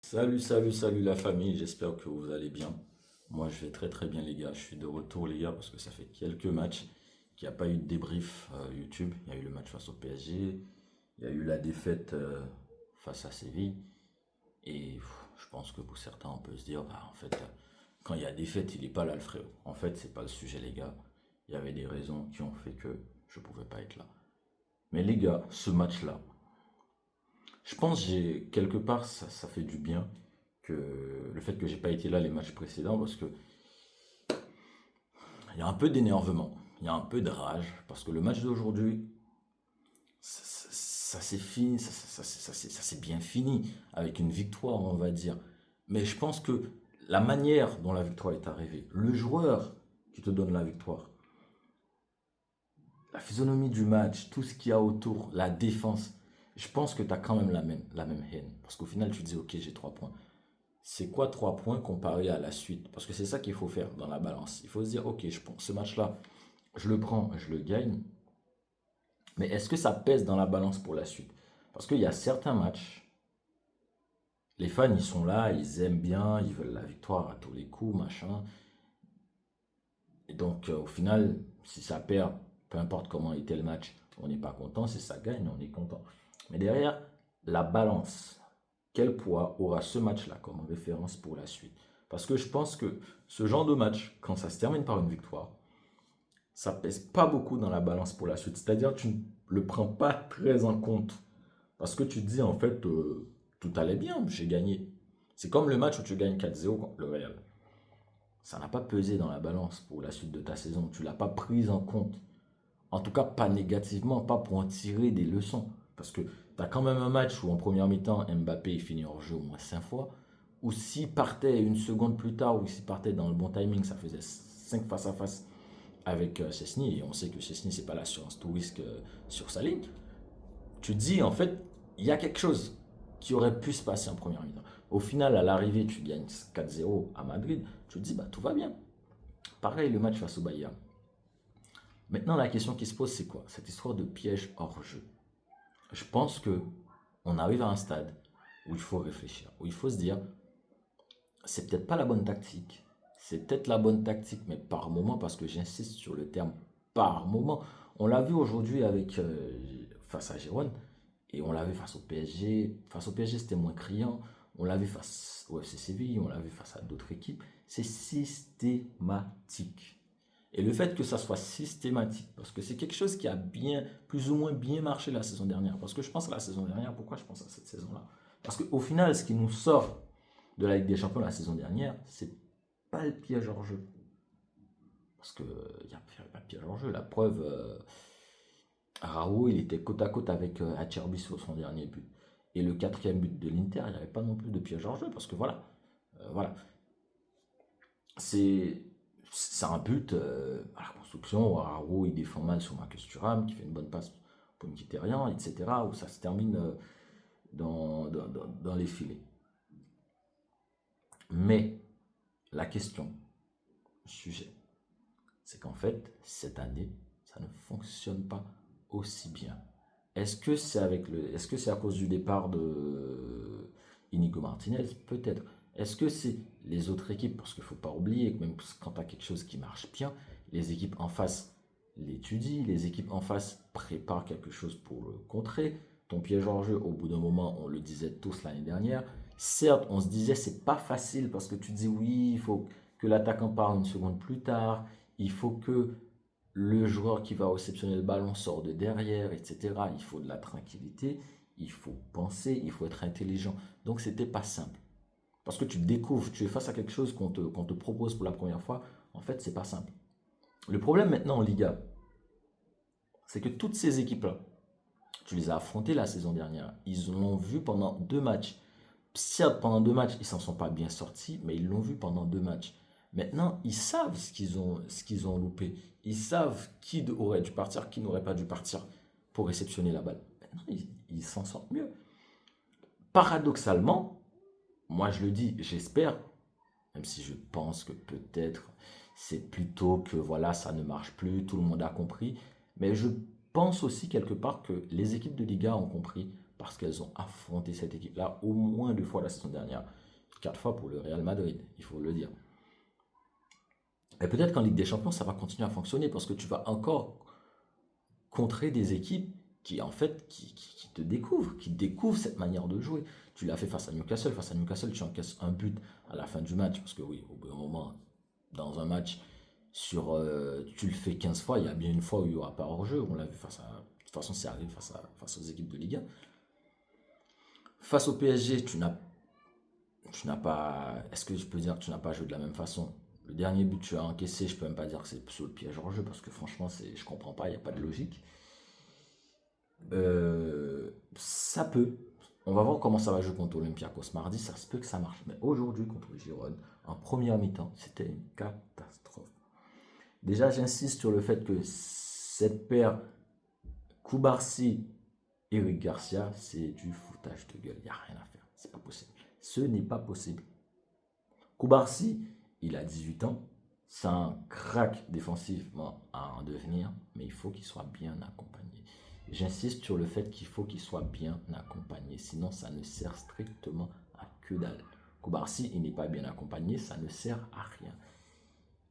Salut la famille, j'espère que vous allez bien. Moi je vais très très bien les gars, je suis de retour les gars parce que ça fait quelques matchs qu'il n'y a pas eu de débrief YouTube. Il y a eu le match face au PSG, il y a eu la défaite face à Séville et je pense que pour certains on peut se dire bah, en fait quand il y a défaite il n'est pas là le frérot. En fait c'est pas le sujet les gars, il y avait des raisons qui ont fait que je ne pouvais pas être là. Mais les gars, ce match-là, je pense que j'ai quelque part ça fait du bien que le fait que j'ai pas été là les matchs précédents parce que il y a un peu d'énervement, il y a un peu de rage parce que le match d'aujourd'hui ça s'est fini, ça s'est bien fini avec une victoire on va dire. Mais je pense que la manière dont la victoire est arrivée, le joueur qui te donne la victoire, la physionomie du match, tout ce qu'il y a autour, la défense, je pense que tu as quand même la même haine. Parce qu'au final, tu te dis, ok, j'ai 3 points. C'est quoi 3 points comparé à la suite? Parce que c'est ça qu'il faut faire dans la balance. Il faut se dire, ok, je prends ce match-là, je le prends, je le gagne. Mais est-ce que ça pèse dans la balance pour la suite? Parce qu'il y a certains matchs, les fans, ils sont là, ils aiment bien, ils veulent la victoire à tous les coups, machin. Et donc, au final, si ça perd, peu importe comment était le match, on n'est pas content. Si ça gagne, on est content. Mais derrière, la balance, quel poids aura ce match-là comme référence pour la suite? Parce que je pense que ce genre de match, quand ça se termine par une victoire, ça pèse pas beaucoup dans la balance pour la suite. C'est-à-dire, tu ne le prends pas très en compte. Parce que tu te dis, en fait, tout allait bien, j'ai gagné. C'est comme le match où tu gagnes 4-0 contre le Real. Ça n'a pas pesé dans la balance pour la suite de ta saison. Tu ne l'as pas prise en compte. En tout cas, pas négativement, pas pour en tirer des leçons. Parce que tu as quand même un match où en première mi-temps, Mbappé finit hors jeu au moins 5 fois. Ou s'il partait une seconde plus tard, ou s'il partait dans le bon timing, ça faisait 5 face à face avec Chesney. Et on sait que Chesney, c'est pas l'assurance tout risque sur sa ligne. Tu te dis, en fait, il y a quelque chose qui aurait pu se passer en première mi-temps. Au final, à l'arrivée, tu gagnes 4-0 à Madrid. Tu te dis, bah, tout va bien. Pareil, le match face au Bayern. Maintenant, la question qui se pose, c'est quoi? Cette histoire de piège hors jeu. Je pense que on arrive à un stade où il faut réfléchir, où il faut se dire, c'est peut-être pas la bonne tactique, c'est peut-être la bonne tactique, mais par moment, parce que j'insiste sur le terme par moment. On l'a vu aujourd'hui avec face à Giron, et on l'a vu face au PSG. Face au PSG, c'était moins criant. On l'a vu face au FC Séville, on l'a vu face à d'autres équipes. C'est systématique. Et le fait que ça soit systématique, parce que c'est quelque chose qui a bien, plus ou moins bien marché la saison dernière. Parce que je pense à la saison dernière, pourquoi je pense à cette saison-là? Parce qu'au final, ce qui nous sort de la Ligue des Champions la saison dernière, c'est pas le piège hors jeu. Parce qu'il n'y a pas de piège hors jeu. La preuve, Raoult, il était côte à côte avec Acerbi sur son dernier but. Et le quatrième but de l'Inter, il n'y avait pas non plus de piège hors jeu. Parce que voilà, c'est c'est un but à la construction où Raoult il défend mal sur Marcus Thuram, qui fait une bonne passe pour Mkhitaryan, etc. Où ça se termine dans les filets. Mais la question, le sujet, c'est qu'en fait, cette année, ça ne fonctionne pas aussi bien. Est-ce que c'est à cause du départ de Inigo Martinez? Peut-être. Est-ce que c'est les autres équipes? Parce qu'il ne faut pas oublier que même quand tu as quelque chose qui marche bien, les équipes en face l'étudient, les équipes en face préparent quelque chose pour le contrer. Ton piège hors jeu, au bout d'un moment, on le disait tous l'année dernière. Certes, on se disait c'est pas facile parce que tu dis oui, il faut que l'attaquant part une seconde plus tard, il faut que le joueur qui va réceptionner le ballon sort de derrière, etc. Il faut de la tranquillité, il faut penser, il faut être intelligent. Donc c'était pas simple. Parce que tu découvres, tu es face à quelque chose qu'on te propose pour la première fois. En fait, c'est pas simple. Le problème maintenant en Liga, c'est que toutes ces équipes-là, tu les as affrontées la saison dernière. Ils l'ont vu pendant 2 matchs. Certes, pendant 2 matchs, ils s'en sont pas bien sortis, mais ils l'ont vu pendant 2 matchs. Maintenant, ils savent ce qu'ils ont loupé. Ils savent qui aurait dû partir, qui n'aurait pas dû partir pour réceptionner la balle. Maintenant, ils s'en sortent mieux. Paradoxalement, moi je le dis, j'espère, même si je pense que peut-être c'est plutôt que voilà, ça ne marche plus, tout le monde a compris, mais je pense aussi quelque part que les équipes de Liga ont compris parce qu'elles ont affronté cette équipe-là au moins 2 fois la saison dernière. 4 fois pour le Real Madrid, il faut le dire. Et peut-être qu'en Ligue des Champions, ça va continuer à fonctionner parce que tu vas encore contrer des équipes qui, en fait, qui te découvrent, qui découvrent cette manière de jouer. Tu l'as fait face à Newcastle. Face à Newcastle, tu encaisses un but à la fin du match parce que oui, au bout d'un moment, dans un match, tu le fais 15 fois, il y a bien une fois où il n'y aura pas hors-jeu. On l'a vu face à. De toute façon, c'est arrivé face aux équipes de Ligue 1. Face au PSG, tu n'as pas. Est-ce que je peux dire que tu n'as pas joué de la même façon? Le dernier but que tu as encaissé, je peux même pas dire que c'est sous le piège hors jeu parce que franchement, je comprends pas, il n'y a pas de logique. Ça peut. On va voir comment ça va jouer contre Olympiakos mardi. Ça se peut que ça marche. Mais aujourd'hui, contre Girone, en première mi-temps, c'était une catastrophe. Déjà, j'insiste sur le fait que cette paire Koubarsi, Eric Garcia, c'est du foutage de gueule. Il n'y a rien à faire. C'est pas possible. Ce n'est pas possible. Koubarsi, il a 18 ans. C'est un crack défensivement à en devenir, mais il faut qu'il soit bien accompagné. J'insiste sur le fait qu'il faut qu'il soit bien accompagné, sinon ça ne sert strictement à que dalle. Koubarsi, il n'est pas bien accompagné, ça ne sert à rien.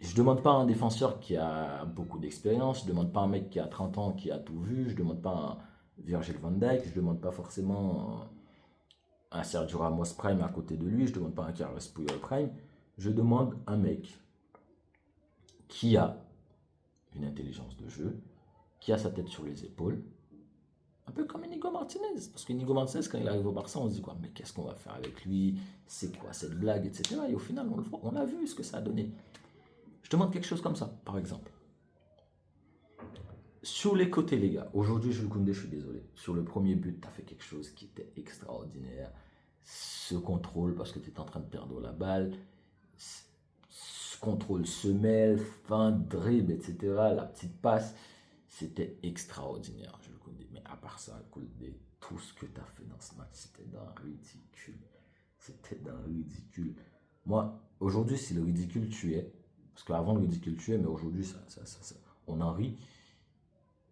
Je ne demande pas à un défenseur qui a beaucoup d'expérience, je ne demande pas à un mec qui a 30 ans qui a tout vu, je ne demande pas à un Virgil van Dijk, je ne demande pas forcément un Sergio Ramos Prime à côté de lui, je ne demande pas un Carlos Puyol Prime, je demande un mec qui a une intelligence de jeu, qui a sa tête sur les épaules, un peu comme Inigo Martinez. Parce qu'Inigo Martinez, quand il arrive au Barça, on se dit quoi? Mais qu'est-ce qu'on va faire avec lui? C'est quoi cette blague, etc. Et au final, on le voit, on a vu ce que ça a donné. Je demande quelque chose comme ça, par exemple. Sur les côtés, les gars, aujourd'hui, Jules Koundé, je suis désolé. Sur le premier but, tu as fait quelque chose qui était extraordinaire. Ce contrôle, parce que tu es en train de perdre la balle. Ce contrôle semelle, fin, dribble, etc. La petite passe. C'était extraordinaire, Jules Koundé. Mais à part ça, Koundé, tout ce que tu as fait dans ce match, c'était d'un ridicule. C'était d'un ridicule. Moi, aujourd'hui, si le ridicule tuait, parce qu'avant le ridicule tuait, mais aujourd'hui, on en rit.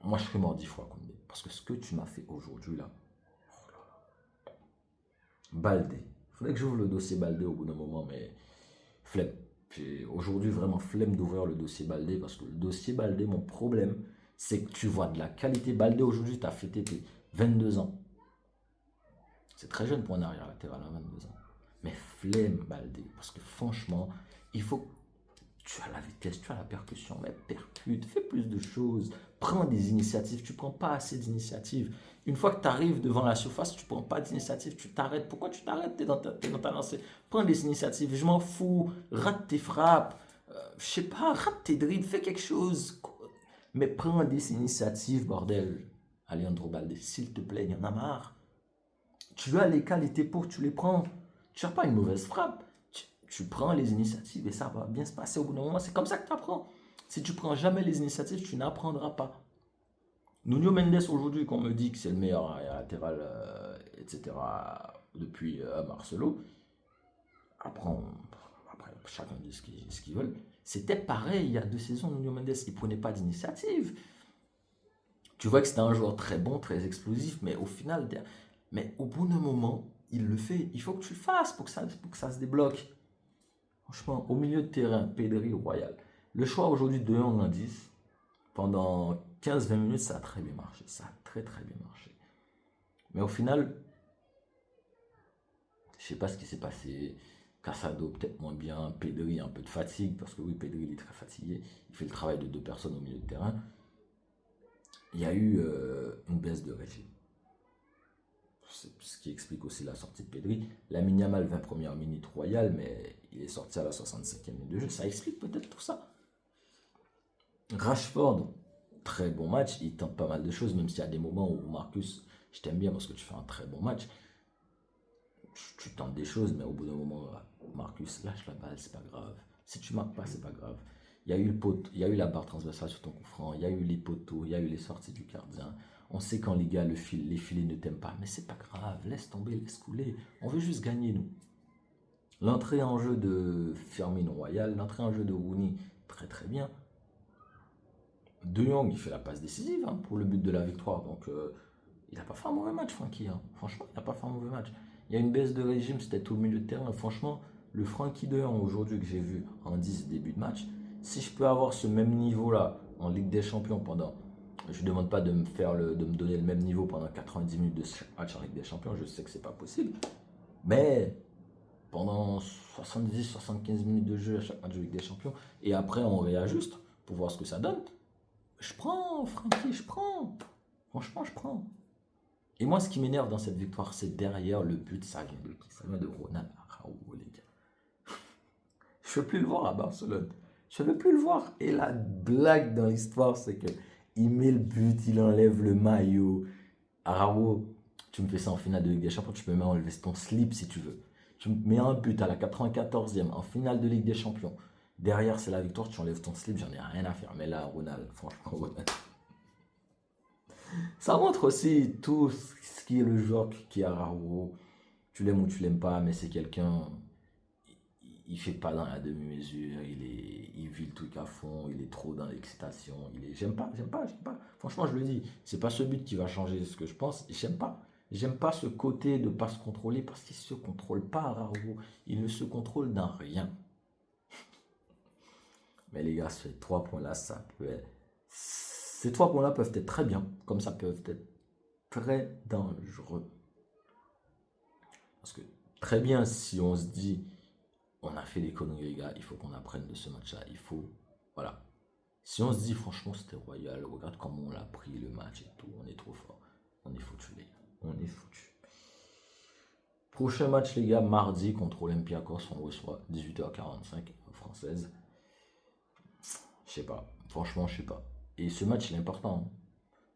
Moi, je serais mort 10 fois, Koundé. Parce que ce que tu m'as fait aujourd'hui, là, Baldé. Il faudrait que j'ouvre le dossier Baldé au bout d'un moment, mais flemme. Aujourd'hui, vraiment flemme d'ouvrir le dossier Baldé, parce que le dossier Baldé, mon problème, c'est que tu vois de la qualité. Baldé, aujourd'hui, tu as fêté tes 22 ans. C'est très jeune pour un arrière latéral à 22 ans. Mais flemme, Baldé, parce que franchement, il faut. Tu as la vitesse, tu as la percussion, mais percute, fais plus de choses, prends des initiatives, tu ne prends pas assez d'initiatives. Une fois que tu arrives devant la surface, tu ne prends pas d'initiative, tu t'arrêtes. Pourquoi tu t'arrêtes? Tu es dans ta lancée. Prends des initiatives, je m'en fous, rate tes frappes, je sais pas, rate tes dribbles, fais quelque chose. Mais prends des initiatives, bordel. Alejandro Balde, s'il te plaît, il y en a marre. Tu as les qualités pour, tu les prends. Tu n'as pas une mauvaise frappe. Tu prends les initiatives et ça va bien se passer au bout d'un moment. C'est comme ça que tu apprends. Si tu prends jamais les initiatives, tu n'apprendras pas. Nuno Mendes aujourd'hui, qu'on me dit que c'est le meilleur latéral, etc., depuis Marcelo, après, chacun dit ce qu'il veut. C'était pareil il y a 2 saisons, Nuno Mendes, il ne prenait pas d'initiative. Tu vois que c'était un joueur très bon, très explosif, mais au final, mais au bout d'un moment, il le fait. Il faut que tu le fasses pour que ça se débloque. Franchement, au milieu de terrain, Pedri, Royal. Le choix aujourd'hui de 1 en 10, pendant 15-20 minutes, ça a très bien marché. Ça a très très bien marché. Mais au final, je ne sais pas ce qui s'est passé. Casado peut-être moins bien, Pedri un peu de fatigue, parce que oui, Pedri il est très fatigué. Il fait le travail de 2 personnes au milieu de terrain. Il y a eu une baisse de régime. C'est ce qui explique aussi la sortie de Pedri. Lamine Yamal, 20 premières minutes royales, mais il est sorti à la 65e minute de jeu. Ça explique peut-être tout ça. Rashford, très bon match. Il tente pas mal de choses, même s'il y a des moments où Marcus, je t'aime bien parce que tu fais un très bon match. Tu tentes des choses, mais au bout d'un moment, Marcus, lâche la balle, c'est pas grave. Si tu marques pas, c'est pas grave. Il y a eu il y a eu la barre transversale sur ton coup franc, il y a eu les poteaux, il y a eu les sorties du gardien. On sait qu'en Liga, les filets ne t'aiment pas, mais c'est pas grave, laisse tomber, laisse couler. On veut juste gagner, nous. L'entrée en jeu de Firmino Royal, l'entrée en jeu de Rooney, très très bien. De Jong, il fait la passe décisive pour le but de la victoire. Donc, Il n'a pas fait un mauvais match, Francky, hein. Franchement, il n'a pas fait un mauvais match. Il y a une baisse de régime, c'était tout au milieu de terrain. Franchement, le Francky de Jong aujourd'hui que j'ai vu en 10 début de match, si je peux avoir ce même niveau-là en Ligue des Champions pendant. Je ne demande pas de me donner le même niveau pendant 90 minutes de chaque match en Ligue des Champions, je sais que c'est pas possible. Mais pendant 70-75 minutes de jeu à chaque match de Ligue des Champions, et après on réajuste pour voir ce que ça donne. Je prends, Francky, je prends. Franchement, je prends. Et moi, ce qui m'énerve dans cette victoire, c'est derrière le but, ça vient de qui? Ça vient de Ronald Araujo, les gars. Je ne veux plus le voir à Barcelone. Je ne veux plus le voir. Et la blague dans l'histoire, c'est que il met le but, il enlève le maillot. Araujo, tu me fais ça en finale de Ligue des Champions, tu peux même enlever ton slip si tu veux. Tu me mets un but à la 94e en finale de Ligue des Champions. Derrière, c'est la victoire, tu enlèves ton slip, j'en ai rien à faire. Mais là, Ronald, franchement, Ronald. Ça montre aussi tout ce qui est le joueur qui est Araujo. Tu l'aimes ou tu l'aimes pas, mais c'est quelqu'un. Il fait pas dans la demi-mesure, il vit le truc à fond, il est trop dans l'excitation. J'aime pas, j'aime pas, j'aime pas. Franchement, je le dis, c'est pas ce but qui va changer ce que je pense. J'aime pas. J'aime pas ce côté de pas se contrôler parce qu'il se contrôle pas, Araujo. Il ne se contrôle dans rien. Mais les gars, ces 3 points-là, ça peut être. Ces 3 points-là peuvent être très bien, comme ça peuvent être très dangereux. Parce que très bien, si on se dit, on a fait des conneries, les gars, il faut qu'on apprenne de ce match-là. Il faut, voilà. Si on se dit, franchement, c'était royal, regarde comment on l'a pris le match et tout, on est trop fort. On est foutu, les gars. On est foutu. Prochain match, les gars, mardi contre Olympiakos, on reçoit 18h45 française. Je sais pas. Franchement, je sais pas. Et ce match, il est important, hein.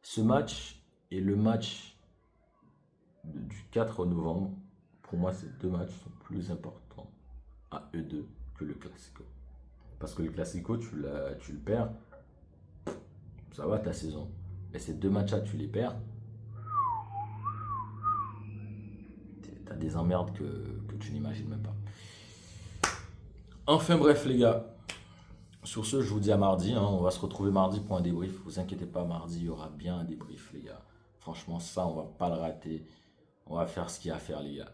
Ce match est le match du 4 novembre. Pour moi, ces 2 matchs sont plus importants à eux deux que le Classico. Parce que le Classico, tu le perds, ça va ta saison. Et ces 2 matchs-là, tu les perds, t'as des emmerdes que tu n'imagines même pas. Enfin bref, les gars. Sur ce, je vous dis à mardi, hein. On va se retrouver mardi pour un débrief. Vous inquiétez pas, mardi, il y aura bien un débrief, les gars. Franchement, ça, on va pas le rater. On va faire ce qu'il y a à faire, les gars.